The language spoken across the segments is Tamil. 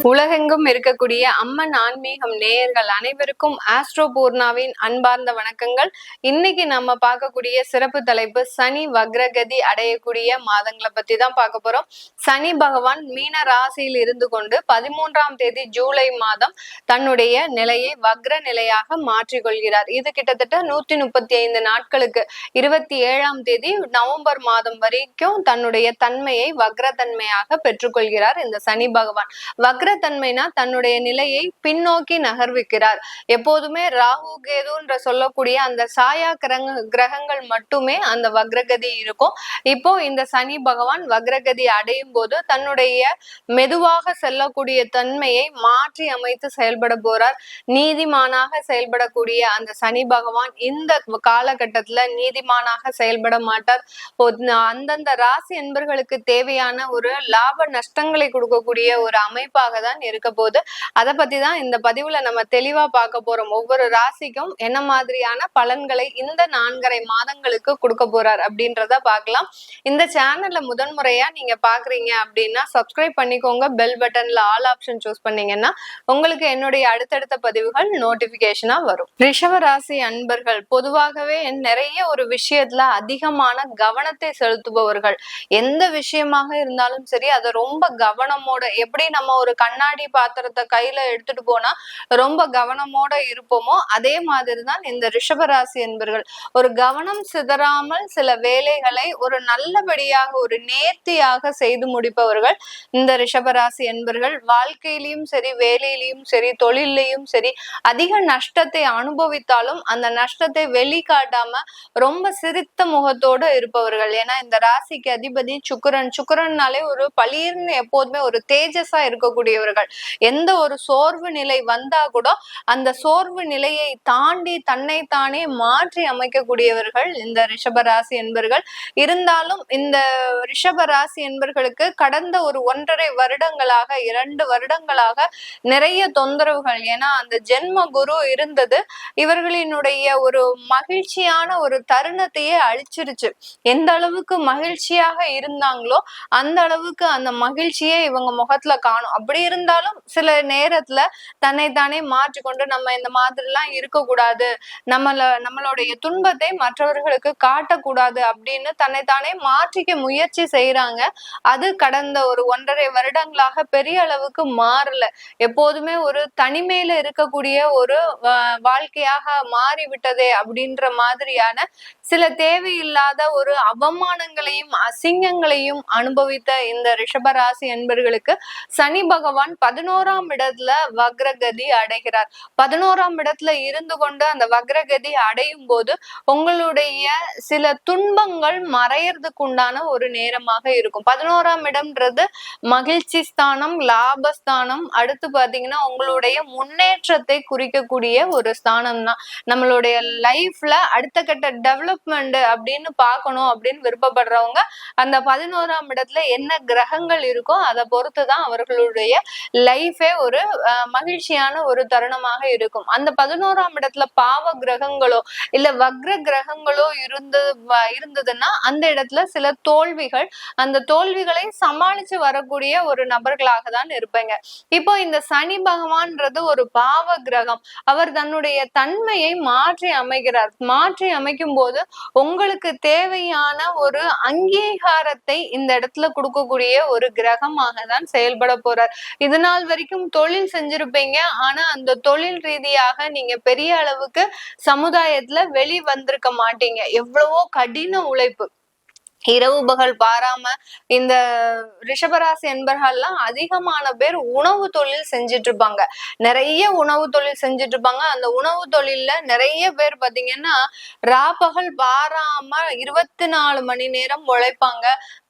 உலகெங்கும் இருக்கக்கூடிய அம்மன் ஆன்மீகம் நேயர்கள் அனைவருக்கும் ஆஸ்ட்ரோ பூர்ணாவின் அன்பார்ந்த வணக்கங்கள். இன்னைக்கு நம்ம பார்க்கக்கூடிய சிறப்பு தலைப்பு சனி வக்ரகதி அடையக்கூடிய மாதங்களை பத்தி தான் பார்க்க போறோம். சனி பகவான் மீன ராசியில் இருந்து கொண்டு 13ஆம் தேதி ஜூலை மாதம் தன்னுடைய நிலையை வக்ர நிலையாக மாற்றிக்கொள்கிறார். இது கிட்டத்தட்ட 135 நாட்களுக்கு 27ஆம் தேதி நவம்பர் மாதம் வரைக்கும் தன்னுடைய தன்மையை வக்ரத்தன்மையாக பெற்றுக்கொள்கிறார். இந்த சனி பகவான் வக்ர தன்மைனா தன்னுடைய நிலையை பின்னோக்கி நகர்விக்கிறார். எப்போதுமே ராகு கேதுன்ற சொல்லக்கூடிய அந்த சாயா கிரகங்கள் மட்டுமே அந்த வக்ரகதி இருக்கும். இப்போ இந்த சனி பகவான் வக்ரகதி அடையும் போது தன்னுடைய மெதுவாக செல்லக்கூடிய தன்மையை மாற்றி அமைத்து செயல்பட போறார். நீதிமானாக செயல்படக்கூடிய அந்த சனி பகவான் இந்த காலகட்டத்துல நீதிமானாக செயல்பட மாட்டார். அந்தந்த ராசி என்பர்களுக்கு தேவையான ஒரு லாப நஷ்டங்களை கொடுக்கக்கூடிய ஒரு அமைப்பாக தான் இருக்க போது. அதை பத்தி தான் இந்த பதிவுல நம்ம தெளிவா பார்க்க போறோம். ஒவ்வொரு ராசிக்கும் என்ன மாதிரியான பலன்களை இந்த 4.5 மாதங்களுக்கு கொடுக்க போறார் அப்படின்றத பார்க்கலாம். இந்த சேனல்ல முதன்முறையா நீங்க பாக்குறீங்க அப்படின்னா சப்ஸ்கிரைப் பண்ணிக்கோங்க. பெல் பட்டன்ல ஆல் ஆப்ஷன் சூஸ் பண்ணீங்கன்னா உங்களுக்கு என்னுடைய அடுத்தடுத்த பதிவுகள் நோட்டிபிகேஷனா வரும். ரிஷப ராசி அன்பர்கள் பொதுவாகவே நிறைய ஒரு விஷயத்துல அதிகமான கவனத்தை செலுத்துபவர்கள். எந்த விஷயமாக இருந்தாலும் சரி அதை ரொம்ப கவனமோட, எப்படி நம்ம ஒரு கண்ணாடி பாத்திரத்தை கையில எடுத்துட்டு போனா ரொம்ப கவனமோட இருப்போமோ அதே மாதிரிதான் இந்த ரிஷபராசி என்பர்கள் ஒரு கவனம் சிதறாமல் சில வேலைகளை ஒரு நல்லபடியாக ஒரு நேர்த்தியாக செய்து முடிப்பவர்கள் இந்த ரிஷபராசி என்பர்கள். வாழ்க்கையிலையும் சரி, வேலையிலையும் சரி, தொழிலையும் சரி அதிக நஷ்டத்தை அனுபவித்தாலும் அந்த நஷ்டத்தை வெளிக்காட்டாம ரொம்ப சிரித்த முகத்தோடு இருப்பவர்கள். ஏன்னா இந்த ராசிக்கு அதிபதி சுக்கிரன். சுக்கிரன்னாலே ஒரு பளீர்னு எப்போதுமே ஒரு தேஜஸா இருக்கக்கூடியவர்கள். எந்த ஒரு சோர்வு நிலை வந்தா கூட அந்த சோர்வு நிலையை தாண்டி தன்னைத்தானே மாற்றி அமைக்கக்கூடியவர்கள் இந்த ரிஷபராசி என்பர்கள். இருந்தாலும் இந்த ரிஷபராசி என்பர்களுக்கு கடந்த ஒரு 1.5 வருடங்களாக 2 வருடங்களாக நிறைய தொந்தரவுகள். ஏன்னா அந்த ஜென்ம குரு இருந்தது இவர்களினுடைய ஒரு மகிழ்ச்சியான ஒரு தருணத்தையே அழிச்சிருச்சு. எந்த அளவுக்கு மகிழ்ச்சியாக இருந்தாங்களோ அந்த அளவுக்கு அந்த மகிழ்ச்சியே இவங்க முகத்துல காணும். அப்படி இருந்தாலும் சில நேரத்துல தன்னைத்தானே மாற்றிக்கொண்டு நம்ம இந்த மாதிரி எல்லாம் இருக்கக்கூடாது, நம்மளுடைய துன்பத்தை மற்றவர்களுக்கு காட்டக்கூடாது அப்படின்னு தன்னைத்தானே மாற்றிக்க முயற்சி செய்யறாங்க. அது கடந்த ஒரு 1.5 வருடங்களாக பெரிய அளவுக்கு மாறல. எப்போதுமே ஒரு தனிமையில இருக்கக்கூடிய ஒரு வாழ்க்கையாக மாறிவிட்டதே அப்படின்ற மாதிரியான சில தேவையில்லாத ஒரு அவமானங்களையும் அசிங்கங்களையும் அனுபவித்த இந்த ரிஷபராசி என்பர்களுக்கு சனி பகவான் 11ஆம் இடத்துல வக்ரகதி அடைகிறார். 11ஆம் இடத்துல இருந்து கொண்டு அந்த வக்ரகதி அடையும் போது உங்களுடைய சில துன்பங்கள் மறையறதுக்கு உண்டான ஒரு நேரமாக இருக்கும். 11ஆம் இடம்ன்றது மகிழ்ச்சி ஸ்தானம், லாபஸ்தானம். அடுத்து பாத்தீங்கன்னா உங்களுடைய முன்னேற்றத்தை குறிக்கக்கூடிய ஒரு ஸ்தானம் தான். நம்மளுடைய லைஃப்ல அடுத்த கட்ட டெவலப்மெண்ட் அப்படின்னு பார்க்கணும் அப்படின்னு விருப்பப்படுறவங்க அந்த 11ஆம் இடத்துல என்ன கிரகங்கள் இருக்கோ அதை பொறுத்துதான் அவர்களுடைய லைஃபே ஒரு மகிழ்ச்சியான ஒரு தருணமாக இருக்கும். அந்த 11ஆம் இடத்துல பாவ கிரகங்களோ இல்ல வக்ர கிரகங்களோ இருந்ததுன்னா அந்த இடத்துல சில தோல்விகள், அந்த தோல்விகளை சமாளிச்சு வரக்கூடிய ஒரு நபர்களாக தான் இருப்பீங்க. இப்போ இந்த சனி பகவான்ன்றது ஒரு பாவ கிரகம். அவர் தன்னுடைய தன்மையை மாற்றி அமைக்கிறார். மாற்றி அமைக்கும் போது உங்களுக்கு தேவையான ஒரு அங்கீகாரத்தை இந்த இடத்துல கொடுக்கக்கூடிய ஒரு கிரகமாக தான் செயல்பட போறார். இது நாள் வரைக்கும் தொழில் செஞ்சிருப்பீங்க. ஆனா அந்த தொழில் ரீதியாக நீங்க பெரிய அளவுக்கு சமுதாயத்துல வெளி வந்திருக்க மாட்டீங்க. எவ்வளவோ கடின உழைப்பு, இரவு பகல் பாராம இந்த ரிஷபராசி என்பர்கள்லாம் அதிகமான பேர் உணவு தொழில் செஞ்சிட்டு இருப்பாங்க. நிறைய உணவு தொழில் செஞ்சிட்டு இருப்பாங்க. அந்த உணவு தொழில்ல நிறைய பேர் பாத்தீங்கன்னா ராப்பகல் பாராம 24 மணி நேரம் உழைப்பாங்க.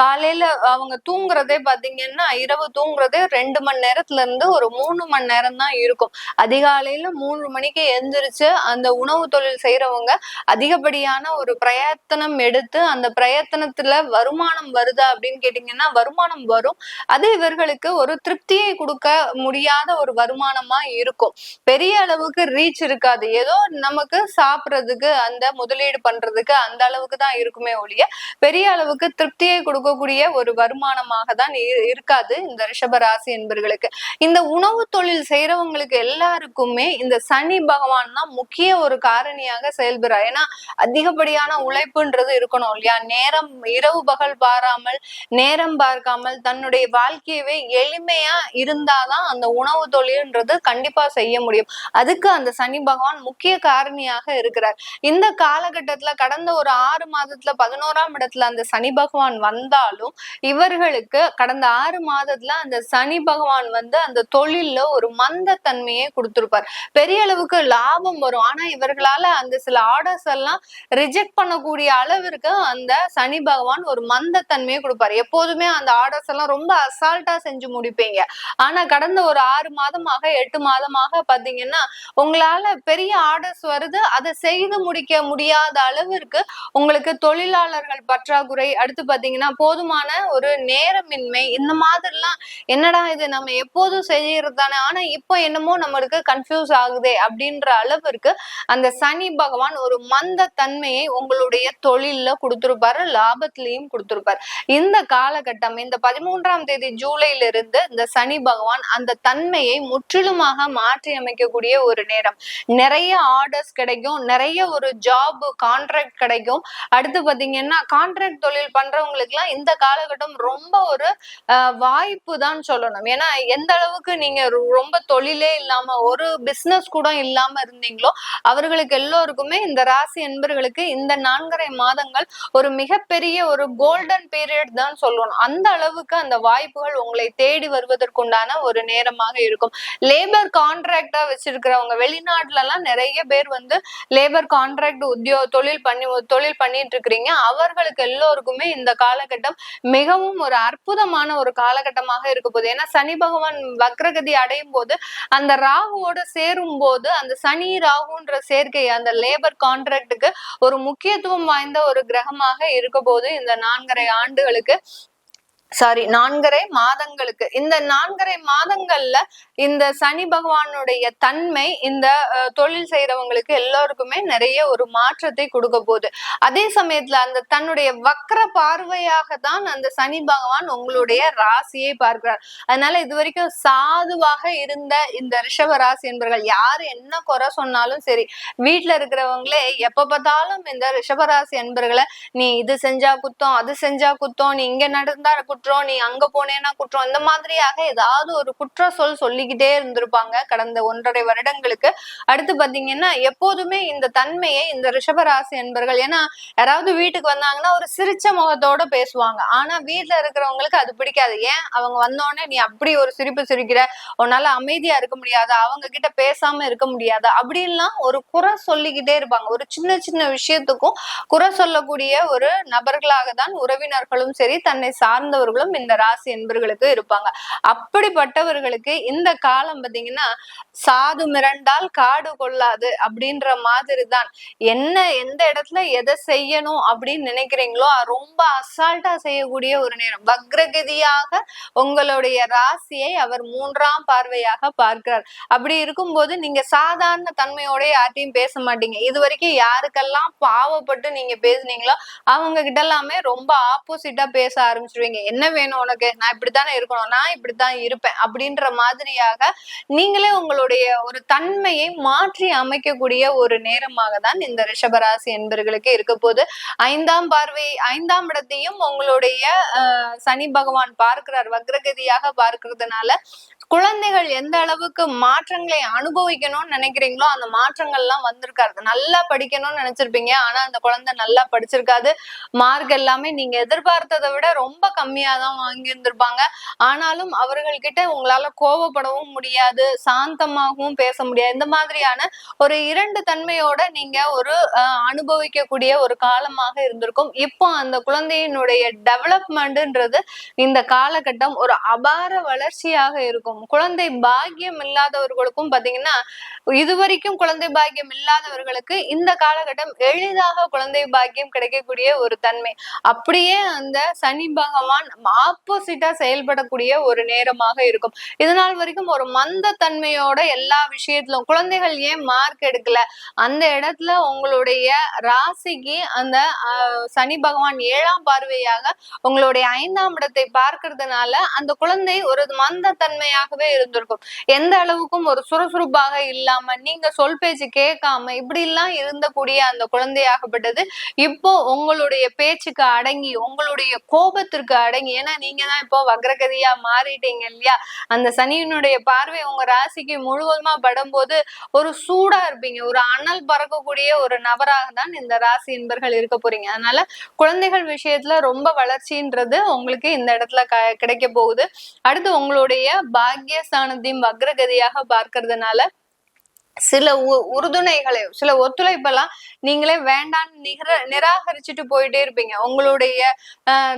காலையில அவங்க தூங்குறதே பாத்தீங்கன்னா இரவு தூங்குறதே 2 மணி நேரத்துல இருந்து ஒரு 3 மணி நேரம் தான் இருக்கும். அதிகாலையில 3 மணிக்கு எந்திரிச்சு அந்த உணவு தொழில் செய்யறவங்க அதிகப்படியான ஒரு பிரயத்தனம் எடுத்து அந்த பிரயத்தனத்திற்கு குடும்பத்துல வருமானம் வருதா அப்படின்னு கேட்டீங்கன்னா வருமானம் வரும். அது இவர்களுக்கு ஒரு திருப்தியை கொடுக்க முடியாத ஒரு வருமானமா இருக்கும். பெரிய அளவுக்கு ரீச் இருக்காது. ஏதோ நமக்கு சாப்பிடுறதுக்கு அந்த முதலீடு பண்றதுக்கு அந்த அளவுக்கு தான் இருக்குமே ஒழிய பெரிய அளவுக்கு திருப்தியை கொடுக்கக்கூடிய ஒரு வருமானமாக தான் இருக்காது இந்த ரிஷபராசி என்பர்களுக்கு. இந்த உணவு தொழில் செய்யறவங்களுக்கு எல்லாருக்குமே இந்த சனி பகவான் தான் முக்கிய ஒரு காரணியாக செயல்படுறார். ஏன்னா அதிகப்படியான உழைப்புன்றது இருக்கணும் இல்லையா? நேரம் இரவு பகல் பாராமல் நேரம் பார்க்காமல் தன்னுடைய வாழ்க்கையவே எளிமையா இருந்தாதான் அந்த உணவு தொழில்ன்றது கண்டிப்பா செய்ய முடியும். அதுக்கு அந்த சனி பகவான் முக்கிய காரணியாக இருக்கிறார். இந்த காலகட்டத்துல கடந்த ஒரு 6 மாதத்துல 11ஆம் இடத்துல அந்த சனி பகவான் வந்தாலும் இவர்களுக்கு கடந்த 6 மாதத்துல அந்த சனி பகவான் வந்து அந்த தொழில்ல ஒரு மந்த தன்மையை கொடுத்திருப்பார். பெரிய அளவுக்கு லாபம் வரும். ஆனா இவர்களால அந்த சில ஆர்டர்ஸ் எல்லாம் ரிஜெக்ட் பண்ணக்கூடிய அளவிற்கு அந்த சனி பகவான் ஒரு மந்த தன்மையை கொடுப்பாரு. எப்போதுமே அந்த ஆர்டர்ஸ் எல்லாம் ரொம்ப அசால்ட்டா செஞ்சு முடிப்பீங்க. ஆனா கடந்த ஒரு 6 மாதமாக 8 மாதமாக பாத்தீங்கன்னா உங்களால பெரிய ஆர்டர்ஸ் வருது, அதை செய்து முடிக்க முடியாத அளவிற்கு உங்களுக்கு தொழிலாளர்கள் பற்றாக்குறை, அடுத்து பாத்தீங்கன்னா போதுமான ஒரு நேரமின்மை, இந்த மாதிரிலாம் என்னடா இது நம்ம எப்போதும் செய்யறது தானே, ஆனா இப்போ என்னமோ நம்மளுக்கு கன்ஃபியூஸ் ஆகுதே அப்படின்ற அளவிற்கு அந்த சனி பகவான் ஒரு மந்த தன்மையை உங்களுடைய தொழில்ல கொடுத்திருப்பாரு, லாபத்திலையும் கொடுத்திருப்பாரு. இந்த காலகட்டம் இந்த 13ஆம் தேதி ஜூலையிலிருந்து இந்த சனி பகவான் அந்த தன்மையை முற்றிலுமாக மாற்றி அமைக்கக்கூடிய ஒரு நேரம். நிறைய ஆர்டர்ஸ் கிடைக்கும், நிறைய ஒரு ஜாப் கான்ட்ராக்ட் கிடைக்கும். அடுத்து பாத்தீங்கன்னா கான்ட்ராக்ட் தொழில் பண்றவங்களுக்கு எல்லாம் இந்த காலகட்டம் ரொம்ப ஒரு வாய்ப்பு தான் சொல்லணும். ஏன்னா எந்த அளவுக்கு நீங்க ரொம்ப தொழிலே இல்லாம ஒரு பிசினஸ் கூட இல்லாம இருந்தீங்களோ அவர்களுக்கு எல்லோருக்குமே இந்த ராசி என்பர்களுக்கு இந்த 4.5 மாதங்கள் ஒரு மிகப்பெரிய ஒரு கோல்டன் பீரியட் தான் சொல்லணும். அந்த அளவுக்கு அந்த வாய்ப்புகள் உங்களை தேடி வருவதற்குண்டான ஒரு நேரமாக இருக்கும். லேபர் கான்ட்ராக்டா வச்சிருக்கிறவங்க வெளிநாட்டுல எல்லாம் நிறைய பேர் வந்து லேபர் கான்ட்ராக்ட் தொழில் பண்ணிட்டு இருக்கிறீங்க. அவர்களுக்கு எல்லோருக்குமே இந்த காலகட்டம் மிகவும் ஒரு அற்புதமான ஒரு காலகட்டமாக இருக்க போகுது. ஏன்னா சனி பகவான் வக்ரகதி அடையும் போது அந்த ராகுவோட சேரும் போது அந்த சனி ராகுன்ற சேர்க்கை அந்த லேபர் கான்ட்ராக்டுக்கு ஒரு முக்கியத்துவம் வாய்ந்த ஒரு கிரகமாக இருக்க போது இந்த 4.5 மாதங்களுக்கு. இந்த 4.5 மாதங்கள்ல இந்த சனி பகவானுடைய தன்மை இந்த தொழில் செய்யறவங்களுக்கு எல்லாருக்குமே நிறைய ஒரு மாற்றத்தை கொடுக்க போகுது. அதே சமயத்துல அந்த தன்னுடைய வக்ர பார்வையாக தான் அந்த சனி பகவான் உங்களுடைய ராசியை பார்க்கிறார். அதனால இது வரைக்கும் சாதுவாக இருந்த இந்த ரிஷப ராசி என்பவர்கள் யாரு என்ன குறை சொன்னாலும் சரி, வீட்டுல இருக்கிறவங்களே எப்ப பார்த்தாலும் இந்த ரிஷபராசி என்பர்களை நீ இது செஞ்சா குத்தம், அது செஞ்சா குத்தம், நீ இங்க நடந்தா குற்றம், நீ அங்க போனேன்னா குற்றம், இந்த மாதிரியாக ஏதாவது ஒரு குற்ற சொல்லிக்கிட்டே இருந்திருப்பாங்க கடந்த 1.5 வருடங்களுக்கு. அடுத்து பாத்தீங்கன்னா எப்போதுமே இந்த தன்மையை இந்த ரிஷபராசி என்பர்கள், ஏன்னா யாராவது வீட்டுக்கு வந்தாங்கன்னா ஒரு சிரிச்ச முகத்தோட பேசுவாங்க. ஆனா வீட்டுல இருக்கிறவங்களுக்கு அது பிடிக்காது. ஏன் அவங்க வந்தோடனே நீ அப்படி ஒரு சிரிப்பு சிரிக்கிற, உன்னால அமைதியா இருக்க முடியாதா, அவங்க கிட்ட பேசாம இருக்க முடியாதா, அப்படின்லாம் ஒரு குறை சொல்லிக்கிட்டே இருப்பாங்க. ஒரு சின்ன சின்ன விஷயத்துக்கும் குறை சொல்லக்கூடிய ஒரு நபர்களாக தான் உறவினர்களும் சரி தன்னை சார்ந்தவர்களும் இந்த ராசி என்பர்களுக்கு இருப்பாங்க. அப்படிப்பட்டவர்களுக்கு இந்த காலம் பாத்தீங்கன்னா சாது மிரண்டால் காடு கொள்ளாது அப்படின்ற மாதிரி தான். எந்த இடத்துல எதை செய்யணும் அப்படின்னு நினைக்கிறீங்களோ ரொம்ப அசால்ட்டா செய்யக்கூடிய ஒரு நேரம். வக்ரகதியாக உங்களுடைய ராசியை அவர் 3ஆம் பார்வையாக பார்க்கிறார். அப்படி இருக்கும்போது நீங்க சாதாரண தன்மையோட யார்ட்டையும் பேச மாட்டீங்க. இது வரைக்கும் யாருக்கெல்லாம் பாவப்பட்டு நீங்க பேசுனீங்களோ அவங்க கிட்ட எல்லாமே ரொம்ப ஆப்போசிட்டா பேச ஆரம்பிச்சிருவீங்க. என்ன வேணும் உனக்கு, நான் இப்படித்தானே இருக்கணும், நான் இப்படித்தான் இருப்பேன் அப்படின்ற மாதிரியாக நீங்களே உங்களுடைய ஒரு தன்மையை மாற்றி அமைக்கக்கூடிய ஒரு நேரமாக தான் இந்த ரிஷபராசி என்பர்களுக்கு இருக்க போது. 5ஆம் இடத்தையும் உங்களுடைய சனி பகவான் பார்க்கிறார், வக்ரகதியாக பார்க்கிறதுனால குழந்தைகள் எந்த அளவுக்கு மாற்றங்களை அனுபவிக்கணும்னு நினைக்கிறீங்களோ அந்த மாற்றங்கள் எல்லாம் வந்திருக்காரு. நல்லா படிக்கணும்னு நினைச்சிருப்பீங்க, ஆனா அந்த குழந்தை நல்லா படிச்சிருக்காது. மார்க் எல்லாமே நீங்க எதிர்பார்த்ததை விட ரொம்ப கம்மியா கம்மியாதான் வாங்கியிருந்திருப்பாங்க. ஆனாலும் அவர்கள்கிட்ட உங்களால கோபப்படவும் முடியாது, சாந்தமாகவும் பேச முடியாது. இந்த மாதிரியான ஒரு 2 தன்மையோட நீங்க ஒரு அனுபவிக்கக்கூடிய ஒரு காலமாக இருந்திருக்கும். இப்போ அந்த குழந்தையினுடைய டெவலப்மெண்ட்ன்றது இந்த காலகட்டம் ஒரு அபார வளர்ச்சியாக இருக்கும். குழந்தை பாக்கியம் இல்லாதவர்களுக்கும் பாத்தீங்கன்னா, இதுவரைக்கும் குழந்தை பாக்கியம் இல்லாதவர்களுக்கு இந்த காலகட்டம் எளிதாக குழந்தை பாக்கியம் கிடைக்கக்கூடிய ஒரு தன்மை. அப்படியே அந்த சனி பகவான் ஆப்போசிட்டா செயல்படக்கூடிய ஒரு நேரமாக இருக்கும். இதனால் வரைக்கும் ஒரு மந்த தன்மையோட எல்லா விஷயத்திலும் குழந்தைகள் ஏன் மார்க் எடுக்கல, அந்த இடத்துல உங்களுடைய ராசிக்கு அந்த சனி பகவான் 7ஆம் பார்வையாக உங்களுடைய 5ஆம் இடத்தை பார்க்கறதுனால அந்த குழந்தை ஒரு மந்த தன்மையாகவே இருந்திருக்கும். எந்த அளவுக்கும் ஒரு சுறுசுறுப்பாக இல்லாம, நீங்க சொல் பேச்சு கேட்காம இப்படி எல்லாம் இருந்தக்கூடிய அந்த குழந்தையாகப்பட்டது இப்போ உங்களுடைய பேச்சுக்கு அடங்கி, உங்களுடைய கோபத்திற்கு அடங்கி, ஏன்னா நீங்க தான் இப்போ வக்ரகதியா மாறிட்டீங்க இல்லையா? அந்த சனியினுடைய பார்வை உங்க ராசிக்கு முழுவதுமா படும்போது ஒரு சூடா இருப்பீங்க, ஒரு அனல் பறக்கக்கூடிய ஒரு நபராக தான் இந்த ராசி என்பர்கள் இருக்க போறீங்க. அதனால குழந்தைகள் விஷயத்துல ரொம்ப வளர்ச்சின்றது உங்களுக்கு இந்த இடத்துல கிடைக்க போகுது. அடுத்து உங்களுடைய பாக்கியஸ்தானத்தையும் வக்ரகதியாக பார்க்கறதுனால சில உறுதுணைகளை, சில ஒத்துழைப்பெல்லாம் நீங்களே வேண்டான்னு நிராகரிச்சுட்டு போயிட்டே இருப்பீங்க. உங்களுடைய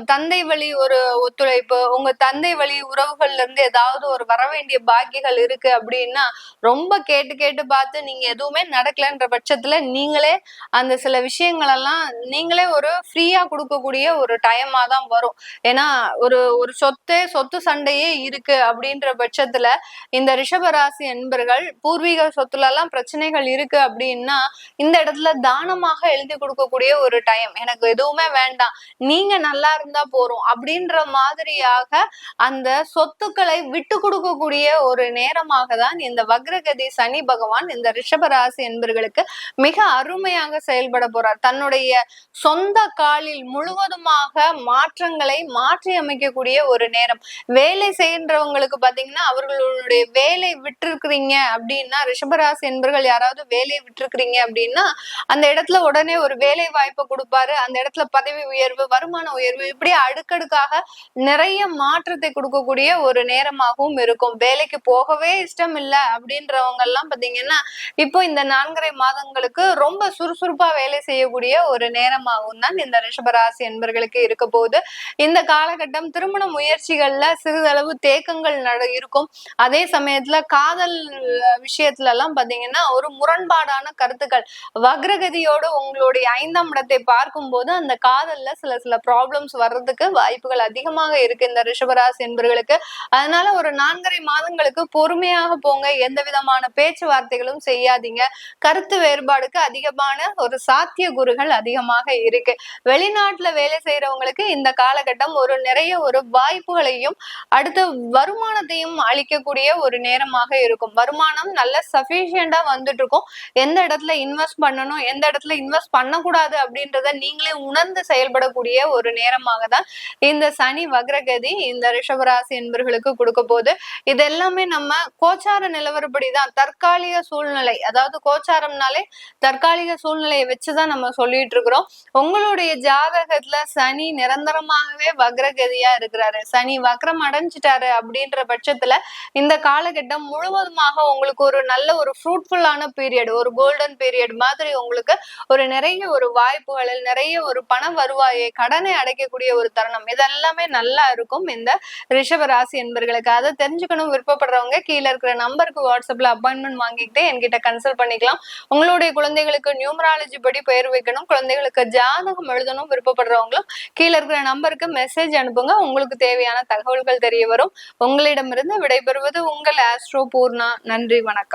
தந்தை வழி ஒரு ஒத்துழைப்பு, உங்க தந்தை வழி உறவுகள்ல இருந்து ஏதாவது ஒரு வர வேண்டிய பாக்கியங்கள் இருக்கு அப்படின்னா ரொம்ப கேட்டு கேட்டு பார்த்து நீங்க எதுவுமே நடக்கலன்ற பட்சத்துல நீங்களே அந்த சில விஷயங்கள் எல்லாம் நீங்களே ஒரு ஃப்ரீயா கொடுக்கக்கூடிய ஒரு டைமா தான் வரும். ஏன்னா ஒரு ஒரு சொத்து சண்டையே இருக்கு அப்படின்ற பட்சத்துல இந்த ரிஷபராசி என்பர்கள் பூர்வீக சொத்துல எல்லாம் பிரச்சனைகள் இருக்கு அப்படின்னா இந்த இடத்துல தானமாக எழுதி கொடுக்கக்கூடிய ஒரு டைம். எனக்கு எதுவுமே வேண்டாம், நீங்க நல்லா இருந்தா போறோம் அப்படின்ற மாதிரியாக அந்த சொத்துக்களை விட்டு கொடுக்கக்கூடிய ஒரு நேரமாக தான் இந்த வக்ரகதி சனி பகவான் இந்த ரிஷபராசி என்பர்களுக்கு மிக அருமையாக செயல்பட போறார். தன்னுடைய சொந்த காலில் முழுவதுமாக மாற்றங்களை மாற்றி அமைக்கக்கூடிய ஒரு நேரம். வேலை செய்கின்றவங்களுக்கு பாத்தீங்கன்னா அவர்களுடைய வேலை விட்டுருக்கிறீங்க அப்படின்னா, ரிஷபராசி என்பர்கள் யாராவது வேலையை விட்டுருக்கிறீங்க அப்படின்னா அந்த இடத்துல உடனே ஒரு வேலை வாய்ப்பை கொடுப்பாரு. அந்த இடத்துல பதவி உயர்வு, வருமான உயர்வு, இப்படி அடுக்கடுக்காக நிறைய மாற்றத்தை கொடுக்கக்கூடிய ஒரு நேரமாகவும் இருக்கும். வேலைக்கு போகவே இஷ்டம் இல்லை அப்படின்றவங்க எல்லாம் பாத்தீங்கன்னா இப்போ இந்த 4.5 மாதங்களுக்கு ரொம்ப சுறுசுறுப்பா வேலை செய்யக்கூடிய ஒரு நேரமாகவும் தான் இந்த ரிஷபராசி என்பர்களுக்கு இருக்க போகுது. இந்த காலகட்டம் திருமண முயற்சிகள்ல சிறிதளவு தேக்கங்கள் இருக்கும். அதே சமயத்துல காதல் விஷயத்துல எல்லாம் பாத்தீங்கன்னா ஒரு முரண்பாடான கருத்துக்கள், வக்ரகதியோடு உங்களுடைய 5ஆம் இடத்தை பார்க்கும் போது அந்த காதல்ல சில ப்ராப்ளம்ஸ் வர்றதுக்கு வாய்ப்புகள் அதிகமாக இருக்கு இந்த ரிஷபராசி என்பர்களுக்கு. அதனால ஒரு 4.5 மாதங்களுக்கு பொறுமையாக போங்க, எந்த விதமான பேச்சுவார்த்தைகளும் செய்யாதீங்க. கருத்து வேறுபாடுக்கு அதிகமான ஒரு சாத்திய கூறுகள் அதிகமாக இருக்கு. வெளிநாட்டுல வேலை செய்யறவங்களுக்கு இந்த காலகட்டம் ஒரு நிறைய ஒரு வாய்ப்புகளையும் அடுத்த வருமானத்தையும் அளிக்கக்கூடிய ஒரு நேரமாக இருக்கும். வருமானம் நல்ல சஃபிஷியண்டா வந்துட்டு இருக்கும். எந்த இடத்துல இன்வெஸ்ட் பண்ணணும், எந்த இடத்துல இன்வெஸ்ட் பண்ணக்கூடாது அப்படின்றத நீங்களே உணர்ந்து செயல்படக்கூடிய ஒரு நேரமாக தான் இந்த சனி வக்ரகதி இந்த ரிஷபராசி என்பர்களுக்கு கொடுக்க போகுது. இது எல்லாமே நம்ம கோச்சார நிலவரப்படிதான், தற்காலிக சூழ்நிலை, அதாவது கோச்சாரம்னாலே தற்காலிக சூழ்நிலையை வச்சுதான் நம்ம சொல்லிட்டு இருக்கிறோம். உங்களுடைய ஜாதகத்துல சனி நிரந்தரமாகவே வக்ரகதியா இருக்கிறாரு, சனி வக்ரம் அடைஞ்சிட்டாரு அப்படின்ற பட்சத்துல இந்த காலகட்டம் முழுவதுமாக உங்களுக்கு ஒரு நல்ல ஒரு ஃப்ரூட்ஃபுல்லான பீரியட், ஒரு கோல்டன் பீரியட் மாதிரி உங்களுக்கு ஒரு நிறைய ஒரு வாய்ப்புகளில் நிறைய ஒரு பண வருவாயை, கடனை அடைக்கக்கூடிய ஒரு தருணம், இதெல்லாமே நல்லா இருக்கும் இந்த ரிஷபராசி என்பர்களுக்கு. அதை தெரிஞ்சுக்கணும் விருப்பப்படுறவங்க கீழே இருக்கிற நம்பருக்கு வாட்ஸ்அப்ல அப்பாயின்மெண்ட் வாங்கிக்கிட்டு என்கிட்ட கன்சல்ட் பண்ணிக்கலாம். உங்களுடைய குழந்தைகளுக்கு நியூமராலஜி படி பெயர் வைக்கணும், குழந்தைகளுக்கு ஜாதகம் எழுதணும் விருப்பப்படுறவங்களும் கீழே இருக்கிற நம்பருக்கு மெசேஜ் அனுப்புங்க. உங்களுக்கு தேவையான தகவல்கள் தெரிய வரும். உங்களிடமிருந்து விடைபெறுவது உங்கள் ஆஸ்ட்ரோ பூர்ணா. நன்றி, வணக்கம்.